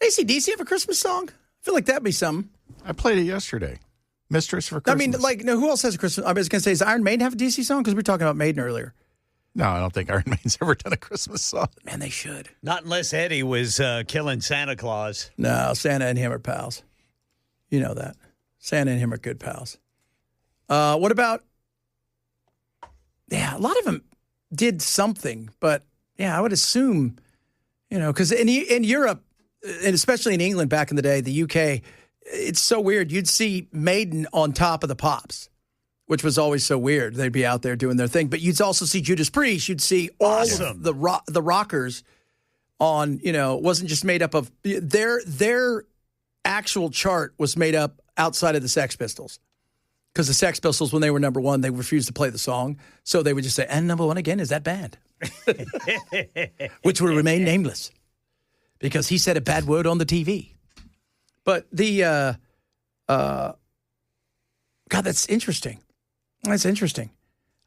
AC/DC have a Christmas song? I feel like that'd be something. I played it yesterday. Mistress for Christmas. I mean, like, no, who else has a Christmas? I was going to say, does Iron Maiden have a DC song? Because we were talking about Maiden earlier. No, I don't think Iron Maiden's ever done a Christmas song. Man, they should. Not unless Eddie was killing Santa Claus. No, Santa and him are pals. You know that. Santa and him are good pals. What about... Yeah, a lot of them did something, but, yeah, I would assume, because in Europe, and especially in England back in the day, the UK, it's so weird. You'd see Maiden on top of the Pops, which was always so weird. They'd be out there doing their thing. But you'd also see Judas Priest. You'd see all of the rockers on, wasn't just made up of their actual chart was made up outside of the Sex Pistols. Because the Sex Pistols, when they were number one, they refused to play the song. So they would just say, and number one again is that band. Which will remain nameless. Because he said a bad word on the TV. But God, that's interesting. That's interesting.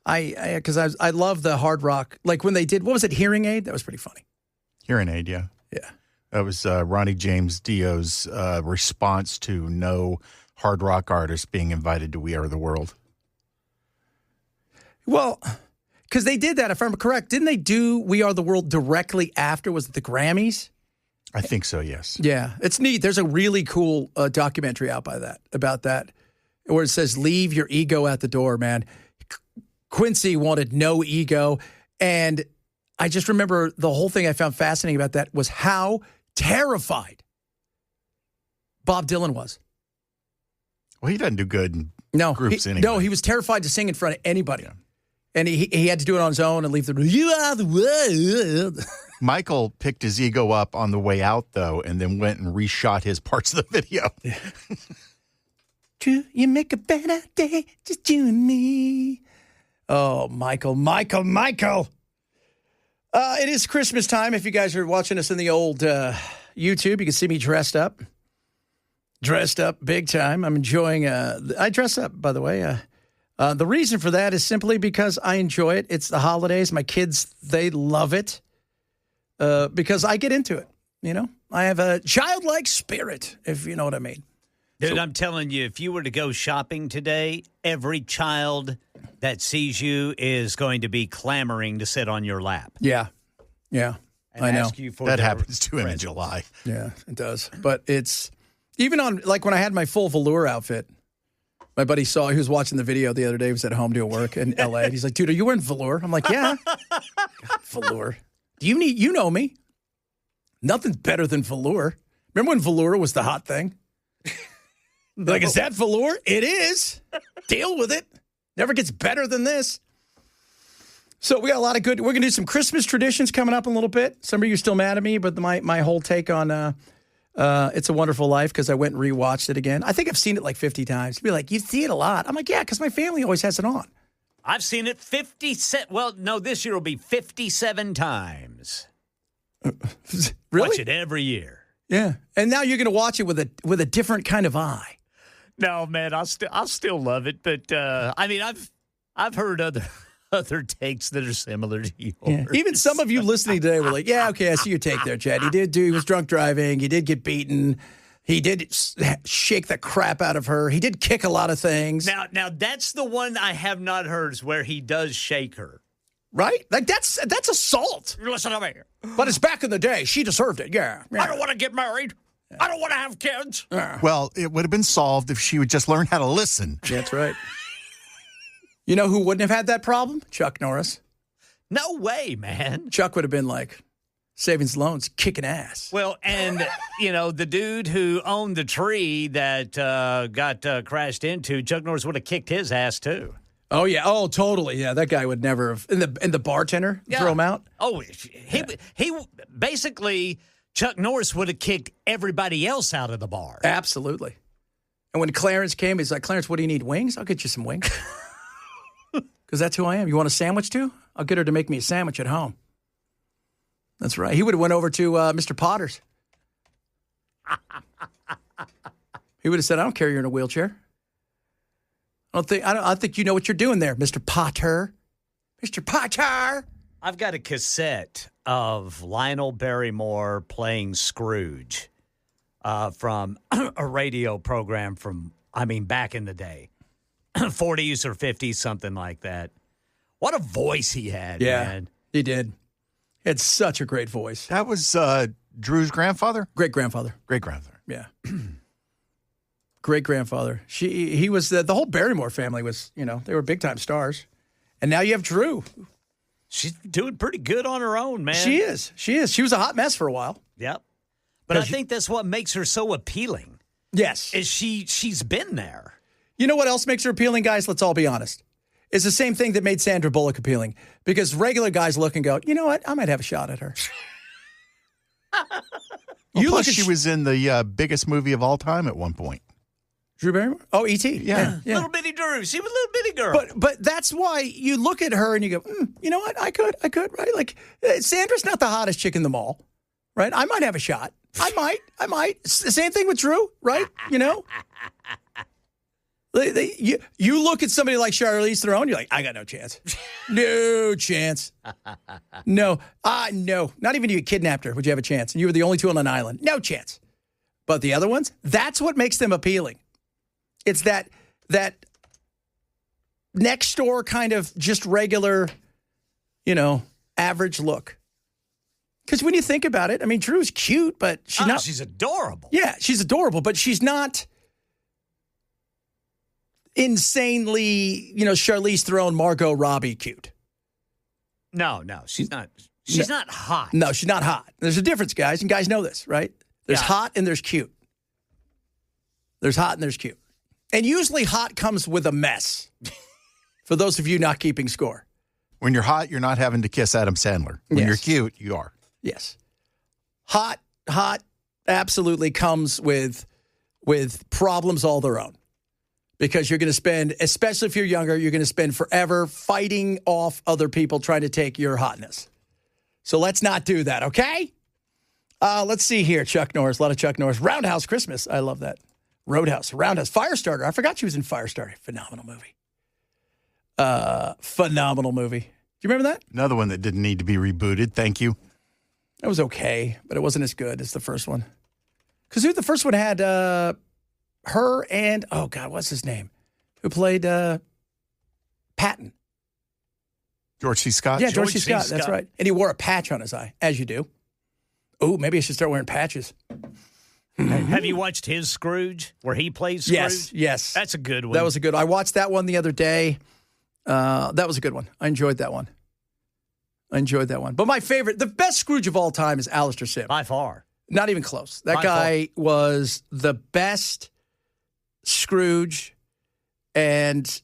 Because I love the hard rock. Like when they did, what was it, Hearing Aid? That was pretty funny. Hearing Aid, yeah. Yeah. That was Ronnie James Dio's response to no hard rock artist being invited to We Are the World. Well, because they did that, if I'm correct. Didn't they do We Are the World directly after? Was it the Grammys? I think so, yes. Yeah, it's neat. There's a really cool documentary out about that, where it says, leave your ego at the door, man. Quincy wanted no ego. And I just remember the whole thing I found fascinating about that was how terrified Bob Dylan was. Well, he doesn't do good in groups anyway. No, he was terrified to sing in front of anybody. Yeah. And he had to do it on his own and leave the room. You are the world. Michael picked his ego up on the way out, though, and then went and reshot his parts of the video. Yeah. True, you make a better day, just you and me. Oh, Michael. It is Christmas time. If you guys are watching us in the old YouTube, you can see me dressed up. Dressed up big time. I'm enjoying I dress up, by the way. The reason for that is simply because I enjoy it. It's the holidays. My kids, they love it because I get into it. I have a childlike spirit, if you know what I mean. Dude, I'm telling you, if you were to go shopping today, every child that sees you is going to be clamoring to sit on your lap. Yeah. And I know. Ask you for that happens to him in July. Yeah, it does. But it's even on, like when I had my full velour outfit, my buddy saw, he was watching the video the other day. He was at home doing work in L.A. And he's like, dude, are you wearing velour? I'm like, yeah. God, velour. You know me. Nothing's better than velour. Remember when velour was the hot thing? No. Like, is that velour? It is. Deal with it. Never gets better than this. So we got a lot of good, we're going to do some Christmas traditions coming up in a little bit. Some of you are still mad at me, but my whole take on It's a Wonderful Life, because I went and rewatched it again. I think I've seen it like 50 times. You'd be like, you see it a lot. I'm like, yeah, because my family always has it on. I've seen it 57. Well, no, this year will be 57 times. Really? Watch it every year. Yeah, and now you're going to watch it with a different kind of eye. No, man, I'll still love it, but I mean, I've heard other takes that are similar to yours. Yeah. Even some of you listening today were like, yeah, okay, I see your take there, Chad. He was drunk driving. He did get beaten. He did shake the crap out of her. He did kick a lot of things. Now that's the one I have not heard, is where he does shake her. Right? Like, that's assault. Listen to me. But it's back in the day. She deserved it, yeah. I don't want to get married. I don't want to have kids. Well, it would have been solved if she would just learn how to listen. That's right. You know who wouldn't have had that problem? Chuck Norris. No way, man. Chuck would have been like, savings loans, kicking ass. Well, and, the dude who owned the tree that got crashed into, Chuck Norris would have kicked his ass, too. Oh, yeah. Oh, totally. Yeah, that guy would never have. And the bartender throw him out? Oh, he basically, Chuck Norris would have kicked everybody else out of the bar. Absolutely. And when Clarence came, he's like, Clarence, what do you need, wings? I'll get you some wings. Because that's who I am. You want a sandwich, too? I'll get her to make me a sandwich at home. That's right. He would have went over to Mr. Potter's. He would have said, I don't care you're in a wheelchair. I think you know what you're doing there, Mr. Potter. Mr. Potter. I've got a cassette of Lionel Barrymore playing Scrooge. from a radio program from, back in the day, 40s or 50s, something like that. What a voice he had, man. He did. He had such a great voice. That was Drew's grandfather? Great-grandfather. Great-grandfather. Yeah. Great-grandfather. He was, the whole Barrymore family was, they were big-time stars. And now you have Drew. She's doing pretty good on her own, man. She is. She was a hot mess for a while. Yep. But I think that's what makes her so appealing. Yes. Is she's been there. You know what else makes her appealing, guys? Let's all be honest. It's the same thing that made Sandra Bullock appealing. Because regular guys look and go, you know what? I might have a shot at her. She was in the biggest movie of all time at one point. Drew Barrymore? Oh, E.T. Yeah. Little bitty Drew. She was a little bitty girl. But that's why you look at her and you go, you know what? I could, right? Like, Sandra's not the hottest chick in the mall, right? I might have a shot. I might. Same thing with Drew, right? You look at somebody like Charlize Theron, you're like, I got no chance. No chance. No. No. Not even if you kidnapped her would you have a chance. And you were the only two on an island. No chance. But the other ones, that's what makes them appealing. It's that next door kind of just regular, average look. Because when you think about it, Drew's cute, but she's adorable. Yeah, she's adorable, but she's not insanely, Charlize Theron, Margot Robbie cute. No, she's not. She's not hot. No, she's not hot. There's a difference, guys, and guys know this, right? There's hot and there's cute. There's hot and there's cute. And usually hot comes with a mess. For those of you not keeping score. When you're hot, you're not having to kiss Adam Sandler. When you're cute, you are. Yes. Hot absolutely comes with problems all their own. Because you're going to spend, especially if you're younger, you're going to spend forever fighting off other people trying to take your hotness. So let's not do that, okay? Let's see here. Chuck Norris, a lot of Chuck Norris. Roundhouse Christmas. I love that. Roundhouse. Firestarter. I forgot she was in Firestarter. Phenomenal movie. Phenomenal movie. Do you remember that? Another one that didn't need to be rebooted. Thank you. That was okay, but it wasn't as good as the first one. Because the first one had her and, oh, God, what's his name? Who played Patton. George C. Scott? Yeah, George C. Scott. That's right. And he wore a patch on his eye, as you do. Oh, maybe I should start wearing patches. Have you watched his Scrooge, where he plays Scrooge? Yes. That's a good one. That was a good one. I watched that one the other day. That was a good one. I enjoyed that one. But my favorite, the best Scrooge of all time is Alistair Sim. By far. Not even close. That guy was the best Scrooge and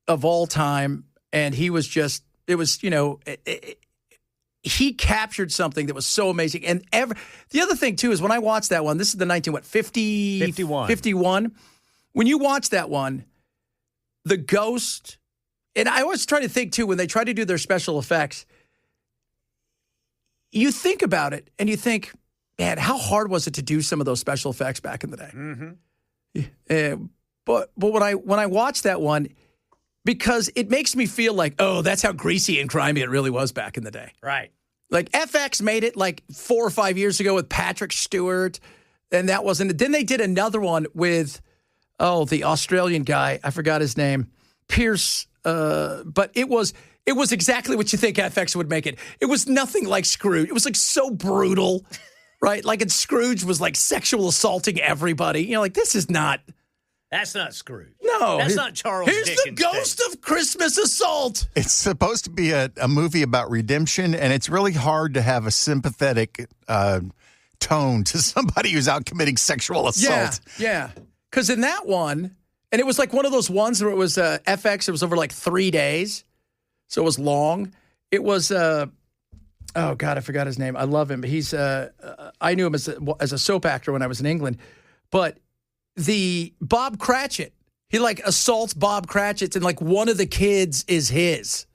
of all time. And he was just, it was, he captured something that was so amazing. And the other thing, too, is when I watched that one, this is the 51. When you watch that one, the ghost, and I always try to think, too, when they try to do their special effects, you think about it and you think, man, how hard was it to do some of those special effects back in the day? Mm-hmm. But when I watch that one, because it makes me feel like, oh, that's how greasy and grimy it really was back in the day. Right. Like FX made it like 4 or 5 years ago with Patrick Stewart, and that wasn't it. Then they did another one with, the Australian guy. I forgot his name. Pierce. But it was exactly what you think FX would make it. It was nothing like Scrooge. It was like so brutal, right? Like Scrooge was like sexual assaulting everybody. This is not. That's not Scrooge. No. That's not Charles Here's Dickens. The ghost of Christmas assault. It's supposed to be a movie about redemption, and it's really hard to have a sympathetic tone to somebody who's out committing sexual assault. Yeah. Because in that one, and it was like one of those ones where it was FX, it was over like 3 days, so it was long. It was, oh, God, I forgot his name. I love him. He's, I knew him as a soap actor when I was in England, but the Bob Cratchit, he like assaults Bob Cratchit, and like one of the kids is his.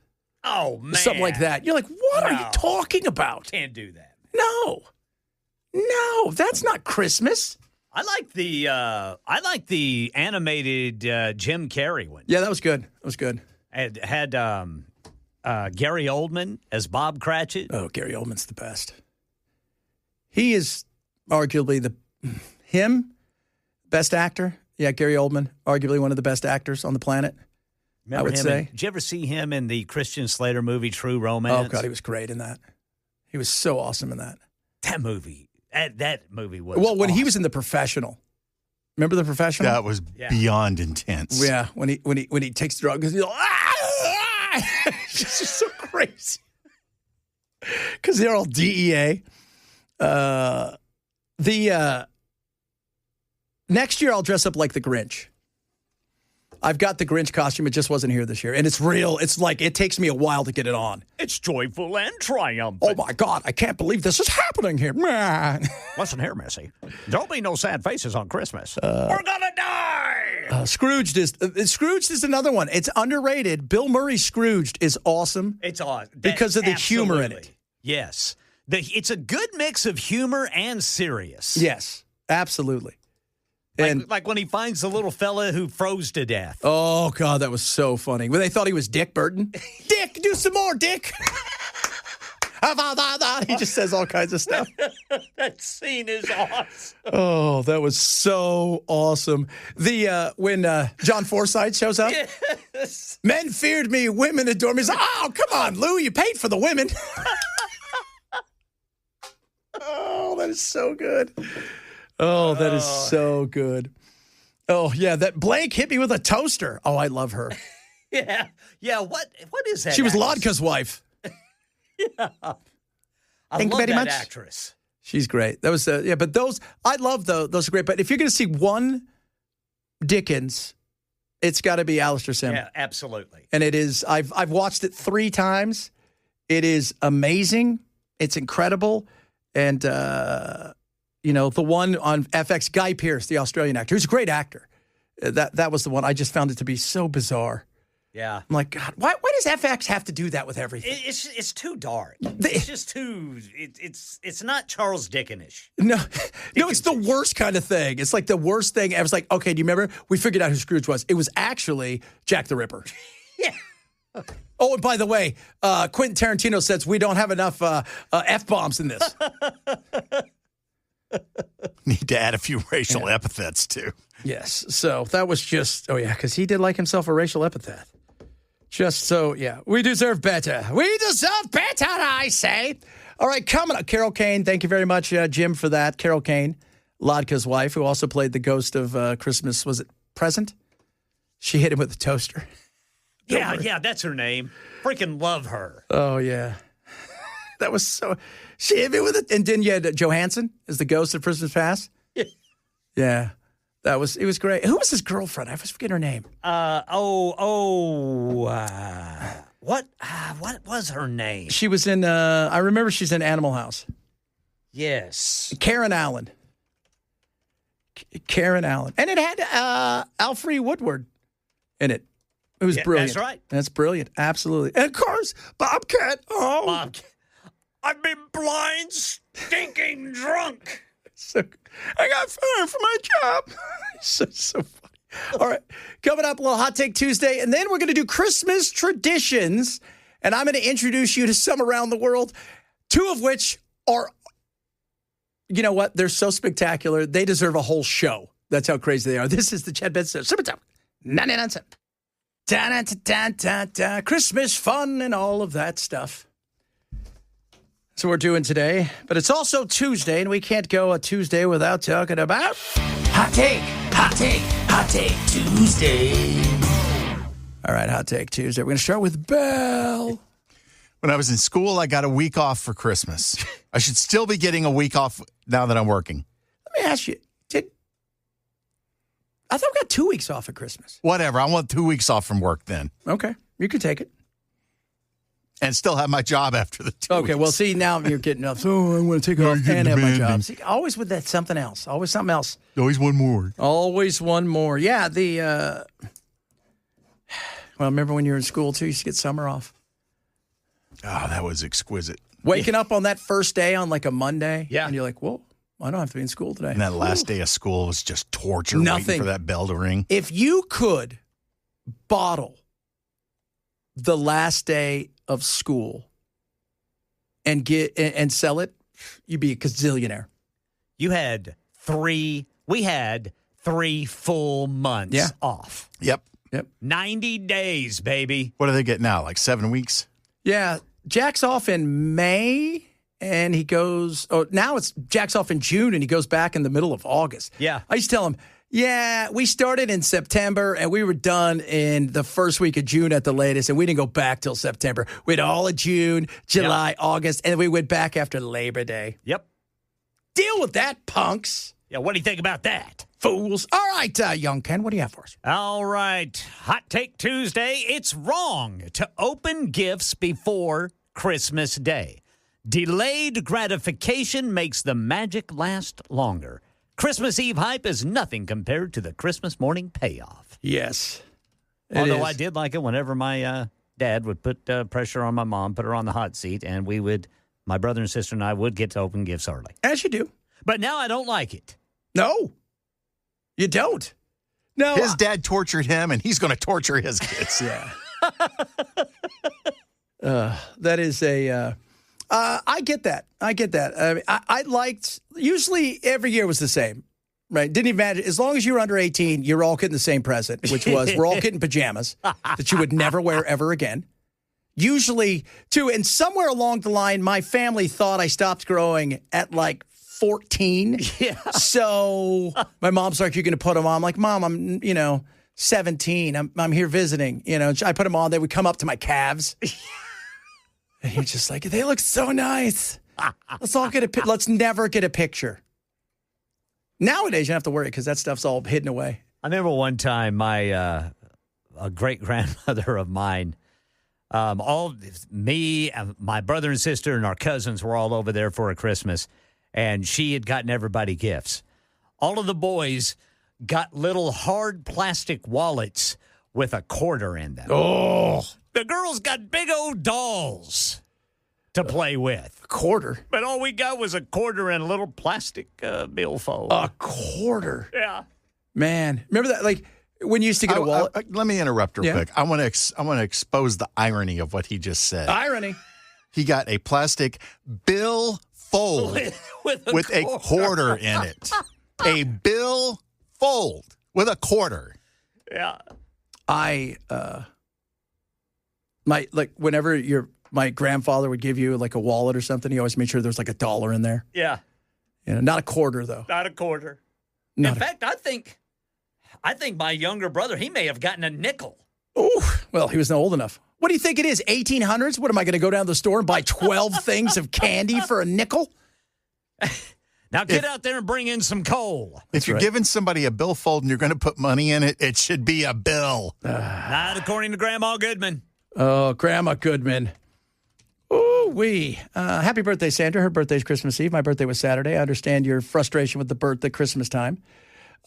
Oh, man. Something like that. You're like, what are you talking about? Can't do that. No, that's not Christmas. I like the animated Jim Carrey one. Yeah, that was good. It had Gary Oldman as Bob Cratchit. Oh, Gary Oldman's the best. He is arguably him, best actor. Yeah, Gary Oldman, arguably one of the best actors on the planet. Remember I would him say. Did you ever see him in the Christian Slater movie True Romance? Oh God, he was great in that. He was so awesome in that. That movie was well when he awesome. was in The Professional. Remember The Professional? That was beyond intense. Yeah, when he takes drugs, he's like, it's just so crazy. Because they're all DEA. Next year I'll dress up like the Grinch. I've got the Grinch costume. It just wasn't here this year. And it's real. It's like it takes me a while to get it on. It's joyful and triumphant. Oh, my God. I can't believe this is happening here. Listen here, Missy. Don't be no sad faces on Christmas. We're gonna die. Scrooged is another one. It's underrated. Bill Murray's Scrooged is awesome. It's awesome. Because of the humor in it. Yes. It's a good mix of humor and serious. Yes, absolutely. And like when he finds the little fella who froze to death. Oh, God, that was so funny. When they thought he was Dick Burton. Dick, do some more, Dick. He just says all kinds of stuff. That scene is awesome. Oh, that was so awesome. When John Forsythe shows up. Yes. Men feared me, women adored me. He's like, oh, come on, Lou, you paid for the women. Oh, that is so good. Oh, that is so good. Oh, yeah, that Blank hit me with a toaster. Oh, I love her. Yeah. Yeah, what is that? She was actress? Lodka's wife. Yeah. I Thank you love very that much. actress. She's great. That was but those I love those. Those are great. But if you're going to see one Dickens, it's got to be Alistair Sim. Yeah, absolutely. And it is. I've watched it 3 times. It is amazing. It's incredible. And the one on FX, Guy Pearce, the Australian actor, who's a great actor. That was the one. I just found it to be so bizarre. Yeah. I'm like, God, why does FX have to do that with everything? It's too dark. It's just too. It's not Charles Dickenish. No, it's the worst kind of thing. It's like the worst thing. I was like, okay, do you remember? We figured out who Scrooge was. It was actually Jack the Ripper. Yeah. Oh, and by the way, Quentin Tarantino says we don't have enough F-bombs in this. Need to add a few racial epithets, too. Yes. So that was just, because he did like himself a racial epithet. Just so, we deserve better. We deserve better, I say. All right, coming up, Carol Kane. Thank you very much, Jim, for that. Carol Kane, Lodka's wife, who also played the ghost of Christmas, was it Present? She hit him with a toaster. Yeah, that's her name. Freaking love her. Oh, yeah. That was so, she hit me with it. And then you had Johansson as the ghost of Christmas Past. Yeah. It was great. Who was his girlfriend? I always forget her name. What was her name? She was in, I remember she's in Animal House. Yes. Karen Allen. Karen Allen. And it had Alfre Woodward in it. It was brilliant. That's right. That's brilliant. Absolutely. And of course, Bobcat. Oh. Bobcat. I've been blind, stinking drunk. So, I got fired from my job. so funny. All right. Coming up, a little Hot Take Tuesday. And then we're going to do Christmas traditions. And I'm going to introduce you to some around the world, 2 of which are, you know what? They're so spectacular. They deserve a whole show. That's how crazy they are. This is the Chad Benson Super Top 99 cents. Da-da-da-da-da-da. Christmas fun and all of that stuff. That's what we're doing today. But it's also Tuesday, and we can't go a Tuesday without talking about Hot Take, Hot Take, Hot Take Tuesday. All right, Hot Take Tuesday. We're going to start with Bell. When I was in school, I got a week off for Christmas. I should still be getting a week off now that I'm working. Let me ask you, I thought we got 2 weeks off at Christmas. Whatever. I want 2 weeks off from work then. Okay, you can take it. And still have my job after the 2 weeks. Okay, well, see, now you're getting up. Oh, I want to take off and have my job. See, always with that something else. Always something else. Always one more. Always one more. Yeah, well, remember when you were in school, too? You used to get summer off. Oh, that was exquisite. Waking up on that first day on like a Monday. Yeah. And you're like, whoa, I don't have to be in school today. And that last day of school was just torture Nothing. waiting for that bell to ring. If you could bottle the last day of school and sell it, you'd be a gazillionaire. You had 3 we had 3 full months off. Yep. 90 days, baby. What do they get now? Like 7 weeks? Yeah. Jack's off in May, and he goes, now it's Jack's off in June, and he goes back in the middle of August. Yeah. I used to tell him, we started in September, and we were done in the first week of June at the latest, and we didn't go back till September. We had all of June, July, August, and we went back after Labor Day. Yep. Deal with that, punks. Yeah, what do you think about that? Fools. All right, young Ken, what do you have for us? All right. Hot Take Tuesday. It's wrong to open gifts before Christmas Day. Delayed gratification makes the magic last longer. Christmas Eve hype is nothing compared to the Christmas morning payoff. Yes. Although I did like it whenever my dad would put pressure on my mom, put her on the hot seat, and my brother and sister and I would get to open gifts early. As you do. But now I don't like it. No, you don't. No, His dad tortured him, and he's going to torture his kids. Yeah. That is a. I get that. I liked. Usually, every year was the same, right? Didn't even matter. As long as you were under 18, you were all getting the same present, which was we're all getting pajamas that you would never wear ever again. Usually, too, and somewhere along the line, my family thought I stopped growing at like 14. Yeah. So my mom's like, "You're going to put them on." I'm like, "Mom, I'm 17. I'm here visiting." I put them on. They would come up to my calves. And you're just like, "They look so nice. Let's never get a picture." Nowadays, you don't have to worry because that stuff's all hidden away. I remember one time my a great grandmother of mine, me, my brother and sister, and our cousins were all over there for a Christmas, and she had gotten everybody gifts. All of the boys got little hard plastic wallets with a quarter in them. Oh. The girls got big old dolls to play with. A quarter? But all we got was a quarter and a little plastic billfold. A quarter? Yeah. Man. Remember that? Like, when you used to get a wallet? Let me interrupt real quick. I want to expose the irony of what he just said. Irony. He got a plastic bill fold with a quarter in it. A bill fold with a quarter. Yeah. Whenever my grandfather would give you like a wallet or something, he always made sure there's like $1 in there. Yeah. Not a quarter though. Not a quarter. In fact, I think my younger brother, he may have gotten a nickel. Oh, well, he wasn't old enough. What do you think it is? 1800s? What am I going to go down to the store and buy 12 things of candy for a nickel? Now get out there and bring in some coal. If you're giving somebody a billfold and you're going to put money in it, it should be a bill. Not according to Grandma Goodman. Oh, Grandma Goodman. Ooh-wee. Happy birthday, Sandra. Her birthday's Christmas Eve. My birthday was Saturday. I understand your frustration with the birthday Christmas time.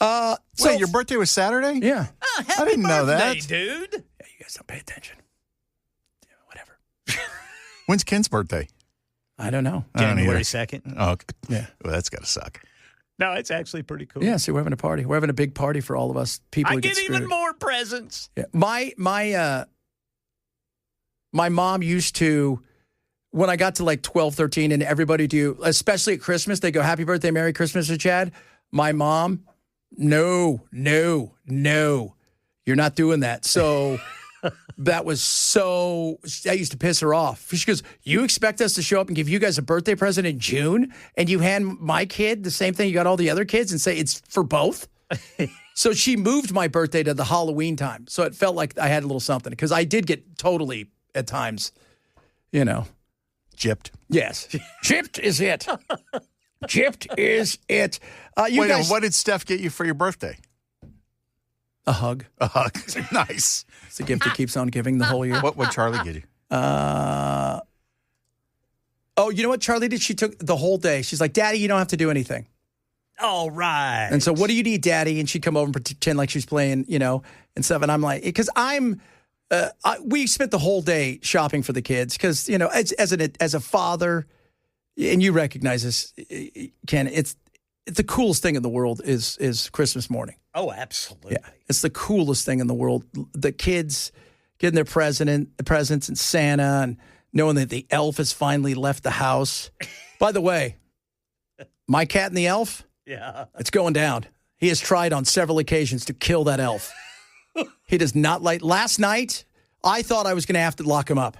Wait, your birthday was Saturday? Yeah. Oh, happy I didn't know that. dude. Yeah, you guys don't pay attention. Yeah, whatever. When's Ken's birthday? I don't know. January 2nd. Oh, okay. Yeah. Well, that's got to suck. No, it's actually pretty cool. Yeah, see, we're having a party. We're having a big party for all of us people who I get get screwed. even more presents. Yeah. My mom used to, when I got to like 12, 13, and everybody do, especially at Christmas, they go, "Happy birthday, Merry Christmas" to Chad. My mom, no, you're not doing that. So that used to piss her off. She goes, "You expect us to show up and give you guys a birthday present in June, and you hand my kid the same thing you got all the other kids and say it's for both?" So she moved my birthday to the Halloween time. So it felt like I had a little something because I did get totally, at times, Gypped. Yes. Gypped is it. Gypped is it. What did Steph get you for your birthday? A hug. A hug. Nice. It's a gift that keeps on giving the whole year. What Charlie get you? You know what Charlie did? She took the whole day. She's like, "Daddy, you don't have to do anything." All right. And so, "What do you need, Daddy?" And she'd come over and pretend like she's playing, and stuff. And I'm like, because we spent the whole day shopping for the kids because, as a father, and you recognize this, Ken, it's the coolest thing in the world is Christmas morning. Oh, absolutely. Yeah, it's the coolest thing in the world. The kids getting their presents and Santa and knowing that the elf has finally left the house. By the way, my cat and the elf, yeah, it's going down. He has tried on several occasions to kill that elf. He does not like. Last night, I thought I was going to have to lock him up.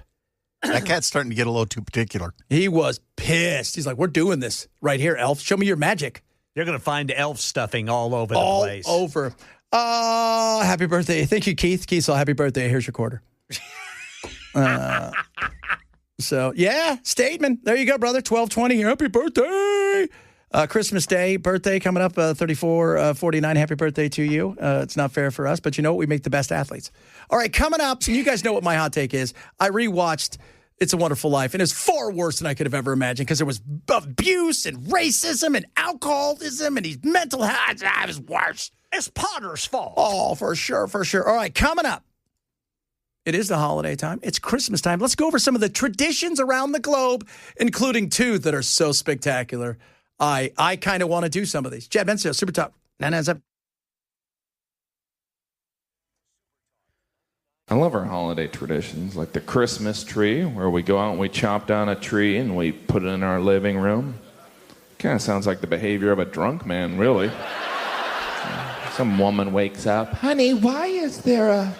That cat's starting to get a little too particular. He was pissed. He's like, we're doing this right here, elf. Show me your magic. You're going to find elf stuffing all over the place. All over. Happy birthday. Thank you, Keith. Keith, so happy birthday. Here's your quarter. So, yeah, Stateman. There you go, brother. 1220. Happy birthday. Christmas Day, birthday coming up, 3449. Happy birthday to you. It's not fair for us, but you know what? We make the best athletes. All right, coming up, so you guys know what my hot take is. I rewatched It's a Wonderful Life, and it's far worse than I could have ever imagined because there was abuse and racism and alcoholism and his mental health. It was worse. It's Potter's fault. Oh, for sure, for sure. All right, coming up. It is the holiday time. It's Christmas time. Let's go over some of the traditions around the globe, including two that are so spectacular. I kind of want to do some of these. Chad Benson, Super Talk. 997. I love our holiday traditions, like the Christmas tree, where we go out and we chop down a tree and we put it in our living room. Kind of sounds like the behavior of a drunk man, really. Some woman wakes up, honey, why is there a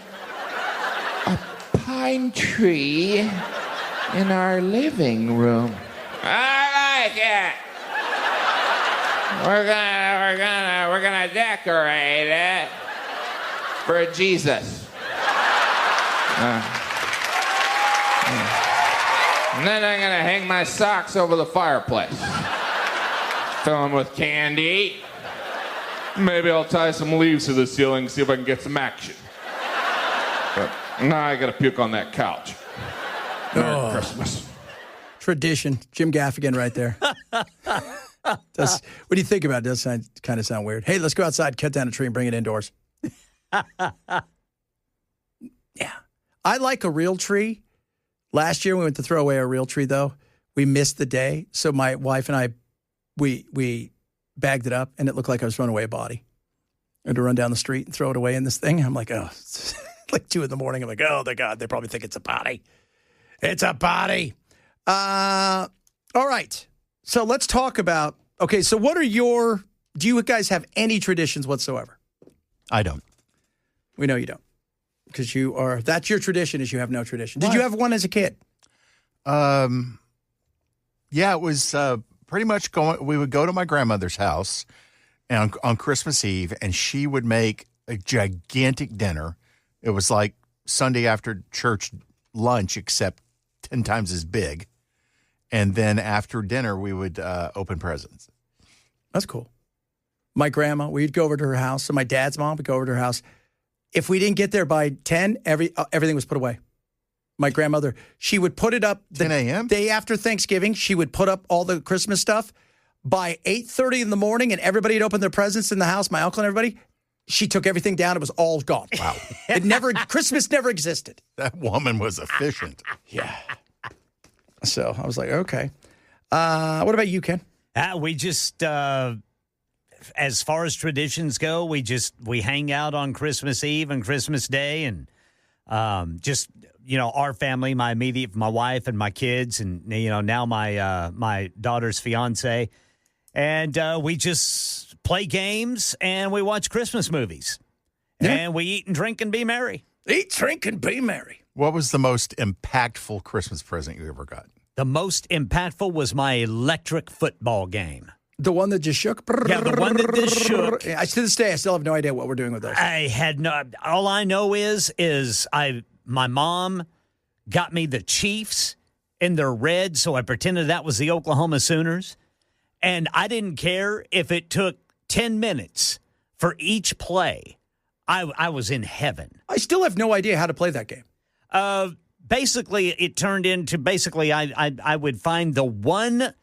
pine tree in our living room? I like it. We're gonna decorate it for Jesus. And then I'm gonna hang my socks over the fireplace. Fill them with candy. Maybe I'll tie some leaves to the ceiling, see if I can get some action. But now I gotta puke on that couch. Merry Christmas. Tradition. Jim Gaffigan right there. When you think about it, it does kind of sound weird. Hey, let's go outside, cut down a tree, and bring it indoors. Yeah. I like a real tree. Last year, we went to throw away a real tree, though. We missed the day. So my wife and I, we bagged it up, and it looked like I was throwing away a body. I had to run down the street and throw it away in this thing. I'm like, oh, it's like 2 a.m. I'm like, oh, my God, they probably think it's a body. It's a body. All right. So let's talk about, okay, so what are do you guys have any traditions whatsoever? I don't. We know you don't. Because that's your tradition is you have no tradition. Did you have one as a kid? Yeah, it was pretty much we would go to my grandmother's house on Christmas Eve, and she would make a gigantic dinner. It was like Sunday after church lunch, except 10 times as big. And then after dinner, we would open presents. That's cool. My grandma, we'd go over to her house. So my dad's mom would go over to her house. If we didn't get there by 10, everything was put away. My grandmother, she would put it up 10 a.m.? Day after Thanksgiving. She would put up all the Christmas stuff. By 8:30 in the morning, and everybody had opened their presents in the house, my uncle and everybody, she took everything down. It was all gone. Wow. Christmas never existed. That woman was efficient. Yeah. So I was like, okay. What about you, Ken? We just, as far as traditions go, we hang out on Christmas Eve and Christmas Day, and just, our family, my wife and my kids, and, now my daughter's fiance. And we just play games and we watch Christmas movies. Yeah. And we eat and drink and be merry. Eat, drink, and be merry. What was the most impactful Christmas present you ever got? The most impactful was my electric football game. The one that just shook? Yeah, the one that just shook. To this day, I still have no idea what we're doing with those. All I know is my mom got me the Chiefs in their red, so I pretended that was the Oklahoma Sooners. And I didn't care if it took 10 minutes for each play. I was in heaven. I still have no idea how to play that game. Basically, it turned into I would find the one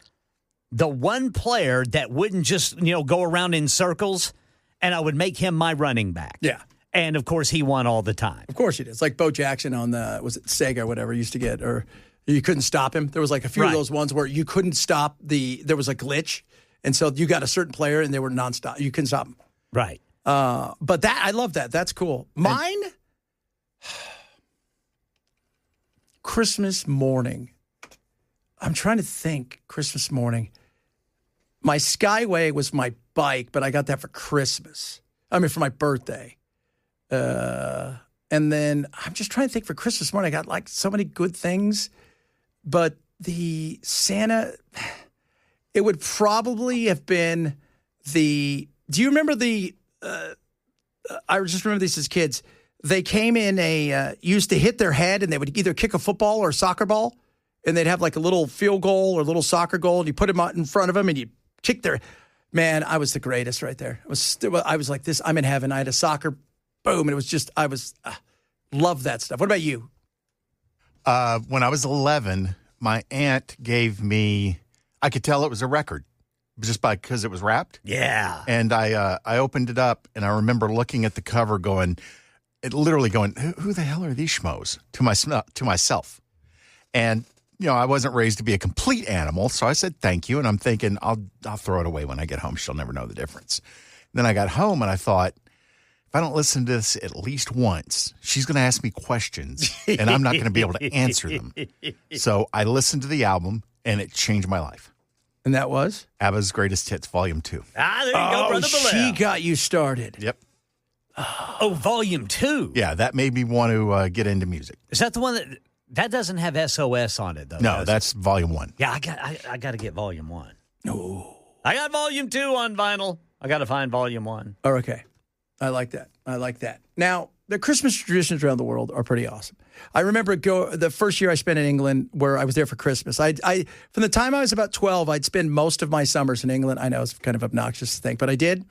player that wouldn't just go around in circles, and I would make him my running back. Yeah. And, of course, he won all the time. Of course he did. It's like Bo Jackson on was it Sega or whatever used to get, or you couldn't stop him. There was like a few of those ones where you couldn't stop there was a glitch, and so you got a certain player, and they were nonstop. You couldn't stop them. Right. But I love that. That's cool. Mine, Christmas morning. I'm trying to think Christmas morning. My Skyway was my bike, but I got that for Christmas. I mean, for my birthday. And then I'm just trying to think for Christmas morning. I got like so many good things, but the Santa, it would probably have been do you remember I just remember these as kids. They came in used to hit their head and they would either kick a football or a soccer ball and they'd have like a little field goal or a little soccer goal and you put them out in front of them and you kick their, man, I was the greatest right there. I was like this, I'm in heaven. I had a soccer boom. And it was just, love that stuff. What about you? When I was 11, my aunt gave me, I could tell it was a record just because it was wrapped. Yeah. And I opened it up and I remember looking at the cover literally going, who the hell are these schmoes to myself? And, I wasn't raised to be a complete animal. So I said, thank you. And I'm thinking I'll throw it away when I get home. She'll never know the difference. Then I got home and I thought, if I don't listen to this at least once, she's going to ask me questions and I'm not going to be able to answer them. So I listened to the album and it changed my life. And that was? ABBA's Greatest Hits, Volume 2. Ah, there you go, Brother Belair. She got you started. Yep. Oh, Volume 2. Yeah, that made me want to get into music. Is that the one that doesn't have SOS on it, though? No, that's Volume 1. Yeah, I got to get Volume 1. No. I got Volume 2 on vinyl. I got to find Volume 1. Oh, okay. I like that. Now, the Christmas traditions around the world are pretty awesome. I remember the first year I spent in England where I was there for Christmas. I from the time I was about 12, I'd spend most of my summers in England. I know it's kind of obnoxious to think, but I did,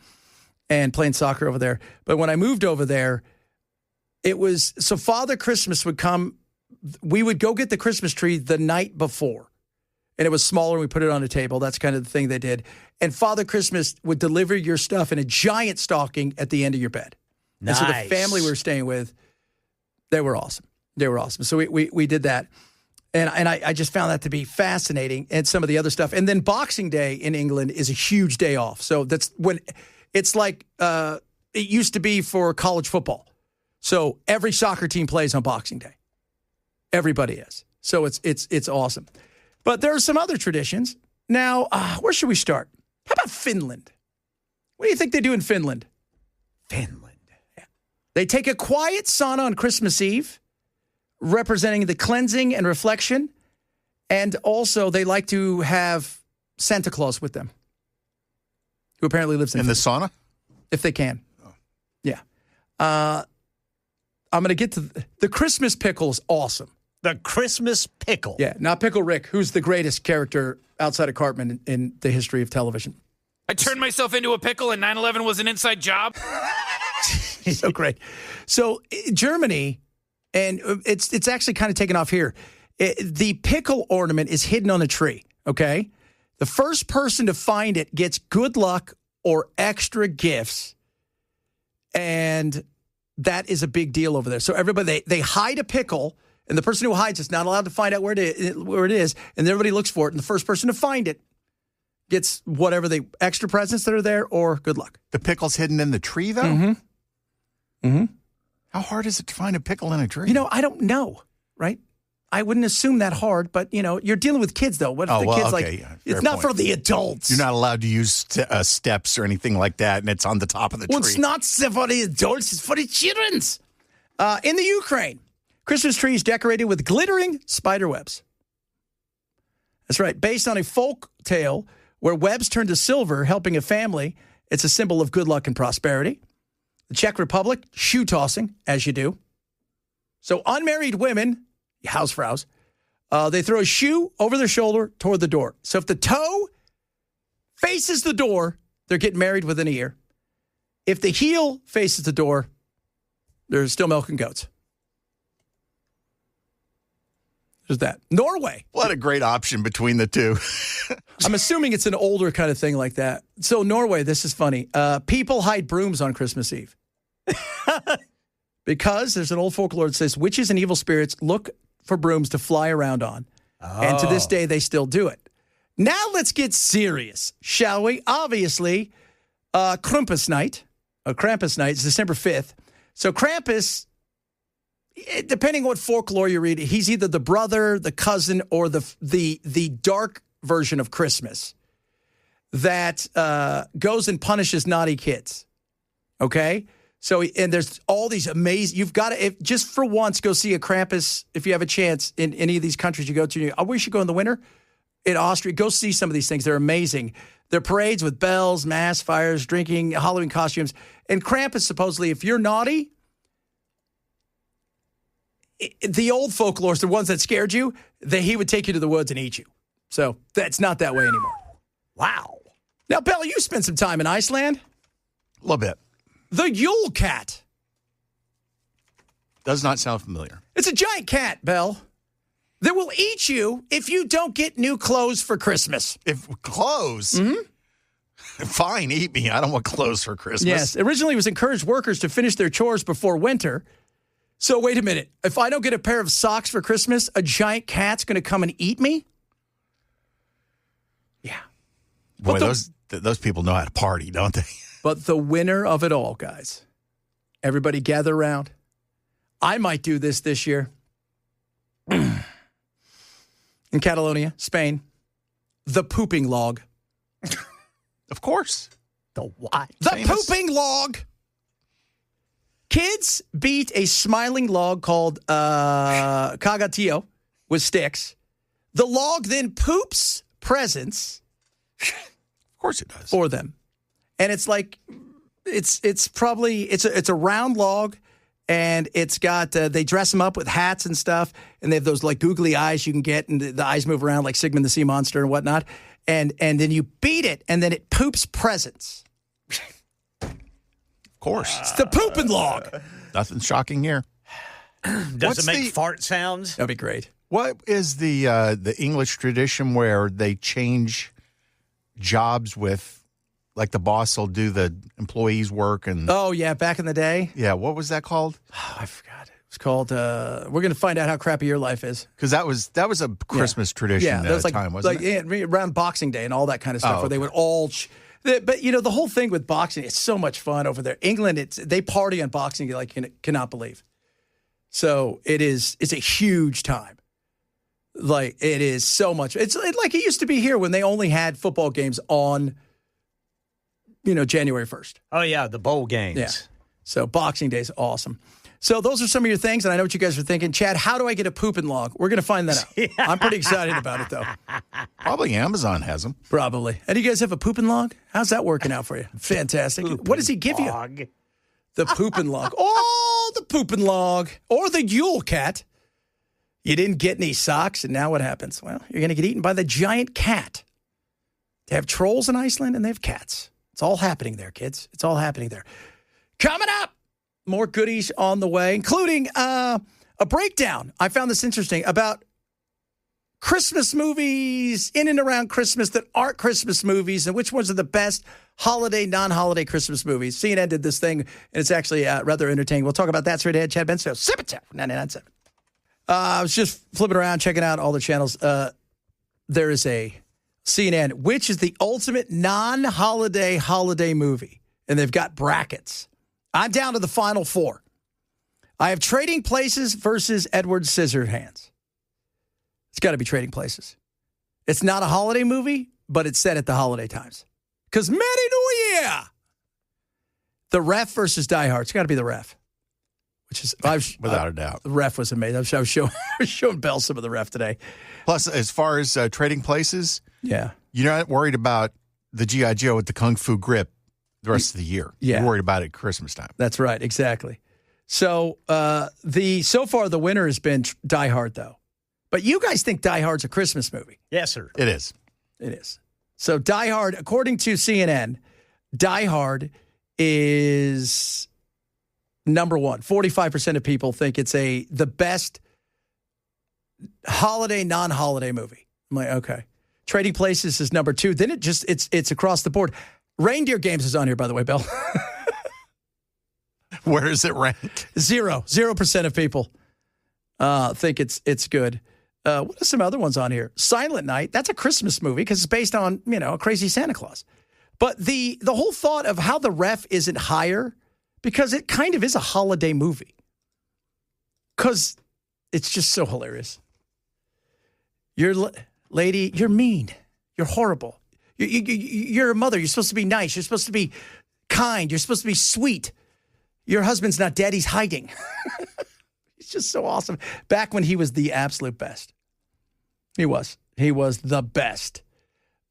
and playing soccer over there. But when I moved over there, so Father Christmas would come. We would go get the Christmas tree the night before, and it was smaller. We put it on a table. That's kind of the thing they did. And Father Christmas would deliver your stuff in a giant stocking at the end of your bed. Nice. And so the family we were staying with, they were awesome. So we did that. And I just found that to be fascinating and some of the other stuff. And then Boxing Day in England is a huge day off. So that's when it's like it used to be for college football. So every soccer team plays on Boxing Day. Everybody is. So it's awesome. But there are some other traditions. Now, where should we start? How about Finland? What do you think they do in Finland? Finland. Yeah. They take a quiet sauna on Christmas Eve, representing the cleansing and reflection. And also, they like to have Santa Claus with them, who apparently lives in the sauna? If they can. Oh. Yeah. I'm going to get to the Christmas pickle is awesome. The Christmas pickle. Yeah, not Pickle Rick, who's the greatest character outside of Cartman in the history of television. I turned myself into a pickle and 9/11 was an inside job. So great. So Germany, and it's actually kind of taken off here. The pickle ornament is hidden on a tree, okay? The first person to find it gets good luck or extra gifts, and that is a big deal over there. So everybody, they hide a pickle, and the person who hides it's not allowed to find out where it is, and everybody looks for it, and the first person to find it gets whatever the extra presents that are there or good luck. The pickle's hidden in the tree, though? Mm-hmm. Mm-hmm. How hard is it to find a pickle in a tree? I don't know, right? I wouldn't assume that hard, but, you're dealing with kids, though. What if the kids, it's not for the adults. You're not allowed to use steps or anything like that, and it's on the top of the tree. Well, it's not for the adults. It's for the children. In the Ukraine, Christmas trees decorated with glittering spider webs. That's right. Based on a folk tale where webs turn to silver, helping a family, it's a symbol of good luck and prosperity. The Czech Republic, shoe tossing, as you do. So unmarried women, Hausfraus, they throw a shoe over their shoulder toward the door. So if the toe faces the door, they're getting married within a year. If the heel faces the door, they're still milking goats. There's that. Norway. What a great option between the two. I'm assuming it's an older kind of thing like that. So Norway, this is funny. People hide brooms on Christmas Eve. Because there's an old folklore that says witches and evil spirits look for brooms to fly around on. Oh. And to this day, they still do it. Now let's get serious, shall we? Obviously, Krampus Night is December 5th. So Krampus, depending on what folklore you read, he's either the brother, the cousin, or the dark version of Christmas. that goes and punishes naughty kids. Okay? So, and there's all these amazing, you've got to, just for once, go see a Krampus if you have a chance in any of these countries you go to. We should go in the winter in Austria. Go see some of these things. They're amazing. They're parades with bells, mass fires, drinking, Halloween costumes. And Krampus, supposedly, if you're naughty, the old folklore, the ones that scared you, he would take you to the woods and eat you. So that's not that way anymore. Wow. Now, Bell, you spent some time in Iceland. A little bit. The Yule Cat. Does not sound familiar. It's a giant cat, Bell, that will eat you if you don't get new clothes for Christmas. If clothes? Fine, eat me. I don't want clothes for Christmas. Yes. Originally, it was encouraged workers to finish their chores before winter. So wait a minute. If I don't get a pair of socks for Christmas, a giant cat's going to come and eat me? Yeah. Boy, those people know how to party, don't they? But the winner of it all, guys, everybody gather around. I might do this year. In Catalonia, Spain, the pooping log. Of course. The what? The Famous. pooping log. Kids beat a smiling log called cagatillo with sticks. The log then poops presents Of course it does. for them. And it's like, it's a round log, and it's got, they dress them up with hats and stuff, and they have those like googly eyes you can get, and the eyes move around like Sigmund the Sea Monster and whatnot. And then you beat it, and then it poops presents. Of course. It's the pooping log. Nothing shocking here. Does What's it make the- fart sounds? That'd be great. What is the English tradition where they change jobs with, like the boss will do the employees' work and Oh, yeah, back in the day. yeah, what was that called? Oh, I forgot. It was called, we're going to find out how crappy your life is. Because that was a Christmas tradition Yeah, at that was the like, time, wasn't it? yeah, around Boxing Day and all that kind of stuff, Oh, where they would all. But the whole thing with boxing, it's so much fun over there. England, they party on Boxing Day like you cannot believe. So it's a huge time. Like it is so much. It's like it used to be here when they only had football games on, January 1st. Oh, yeah, the bowl games. Yeah. So Boxing Day is awesome. So those are some of your things, and I know what you guys are thinking. Chad, how do I get a pooping log? We're going to find that out. I'm pretty excited about it, though. Probably Amazon has them. Probably. And do you guys have a pooping log? How's that working out for you? Fantastic. What does he give you? Log. The pooping log. Oh, the pooping log. Or the Yule cat. You didn't get any socks, and now what happens? Well, you're going to get eaten by the giant cat. They have trolls in Iceland, and they have cats. It's all happening there, kids. It's all happening there. Coming up, more goodies on the way, including a breakdown. I found this interesting about Christmas movies in and around Christmas that aren't Christmas movies and which ones are the best holiday, non-holiday Christmas movies. CNN did this thing, and it's actually rather entertaining. We'll talk about that straight ahead. Chad Benson, 99.7. I was just flipping around, checking out all the channels. There is a CNN, which is the ultimate non-holiday holiday movie, and they've got brackets. I'm down to the final four. I have Trading Places versus Edward Scissorhands. It's got to be Trading Places. It's not a holiday movie, but it's set at the holiday times. Because Merry New Year! The Ref versus Die Hard. It's got to be The Ref. Which is Without a doubt. The Ref was amazing. I was showing Bell some of The Ref today. Plus, as far as Trading Places, Yeah. you're not worried about the G.I. Joe with the Kung Fu grip the rest of the year. Yeah. You're worried about it at Christmas time. That's right, exactly. So so far the winner has been Die Hard, though. But you guys think Die Hard's a Christmas movie? Yes, sir. It is. It is. So Die Hard, according to CNN, Die Hard is number one. 45% of people think it's the best holiday, non-holiday movie. I'm like, okay. Trading Places is number two. Then it's across the board. Reindeer Games is on here, by the way, Bill. Where is it ranked? 0% of people think it's good. What are some other ones on here? Silent Night. That's a Christmas movie because it's based on, a crazy Santa Claus. But the whole thought of how The Ref isn't higher, because it kind of is a holiday movie. Because it's just so hilarious. Lady, you're mean. You're horrible. You're a mother. You're supposed to be nice. You're supposed to be kind. You're supposed to be sweet. Your husband's not dead. He's hiding. He's just so awesome. Back when he was the absolute best. He was. He was the best.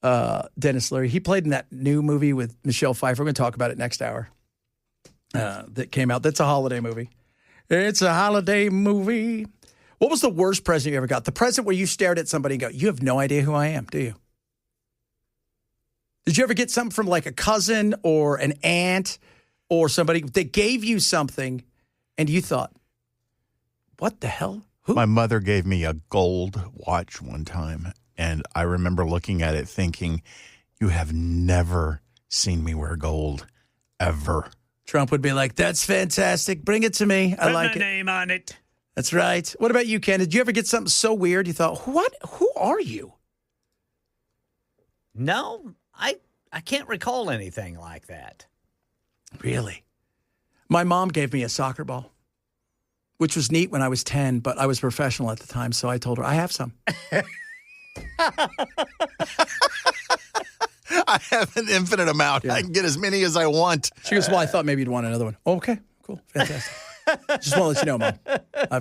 Dennis Leary. He played in that new movie with Michelle Pfeiffer. We're going to talk about it next hour. That came out. That's a holiday movie. It's a holiday movie. What was the worst present you ever got? The present where you stared at somebody and go, you have no idea who I am, do you? Did you ever get something from like a cousin or an aunt or somebody that gave you something and you thought, what the hell? Who? My mother gave me a gold watch one time, and I remember looking at it thinking, you have never seen me wear gold, ever. Trump would be like, that's fantastic. Bring it to me. I like Put my name on it. That's right. What about you, Ken? Did you ever get something so weird you thought, what? Who are you? No, I can't recall anything like that. Really? My mom gave me a soccer ball, which was neat when I was 10, but I was professional at the time, so I told her, I have some. I have an infinite amount. Yeah. I can get as many as I want. She goes, well, I thought maybe you'd want another one. Oh, okay, cool, fantastic. Just want to let you know, Mom,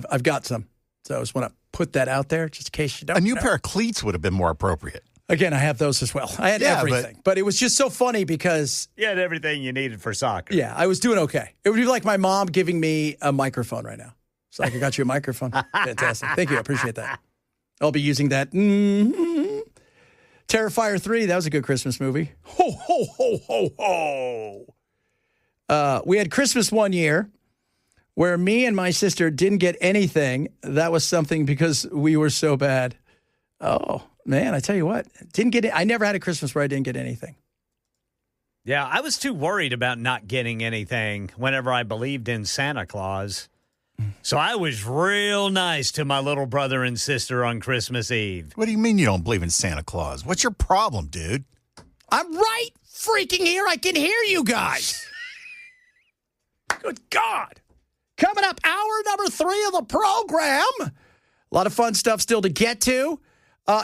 I've got some. So I just want to put that out there just in case you don't A new know. pair of cleats would have been more appropriate. Again, I have those as well. I had everything. But it was just so funny because, You had everything you needed for soccer. yeah, I was doing okay. It would be like my mom giving me a microphone right now. It's like, I got you a microphone. Fantastic. Thank you. I appreciate that. I'll be using that. Terrifier 3, that was a good Christmas movie. Ho, ho, ho, ho, ho. We had Christmas one year where me and my sister didn't get anything. That was something because we were so bad. Oh, man, I tell you what. Didn't get it. I never had a Christmas where I didn't get anything. Yeah, I was too worried about not getting anything whenever I believed in Santa Claus. So I was real nice to my little brother and sister on Christmas Eve. What do you mean you don't believe in Santa Claus? What's your problem, dude? I'm right freaking here. I can hear you guys. Good God. Coming up, hour number 3 of the program. A lot of fun stuff still to get to,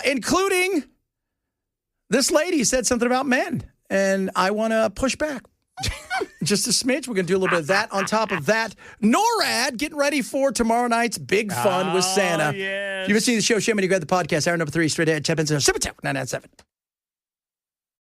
including this lady said something about men, and I want to push back. Just a smidge. We're going to do a little bit of that. On top of that, NORAD getting ready for tomorrow night's big fun with Santa. Yes. If you haven't seen the show, show me to grab the podcast. Hour number 3, straight ahead. Chip in 797.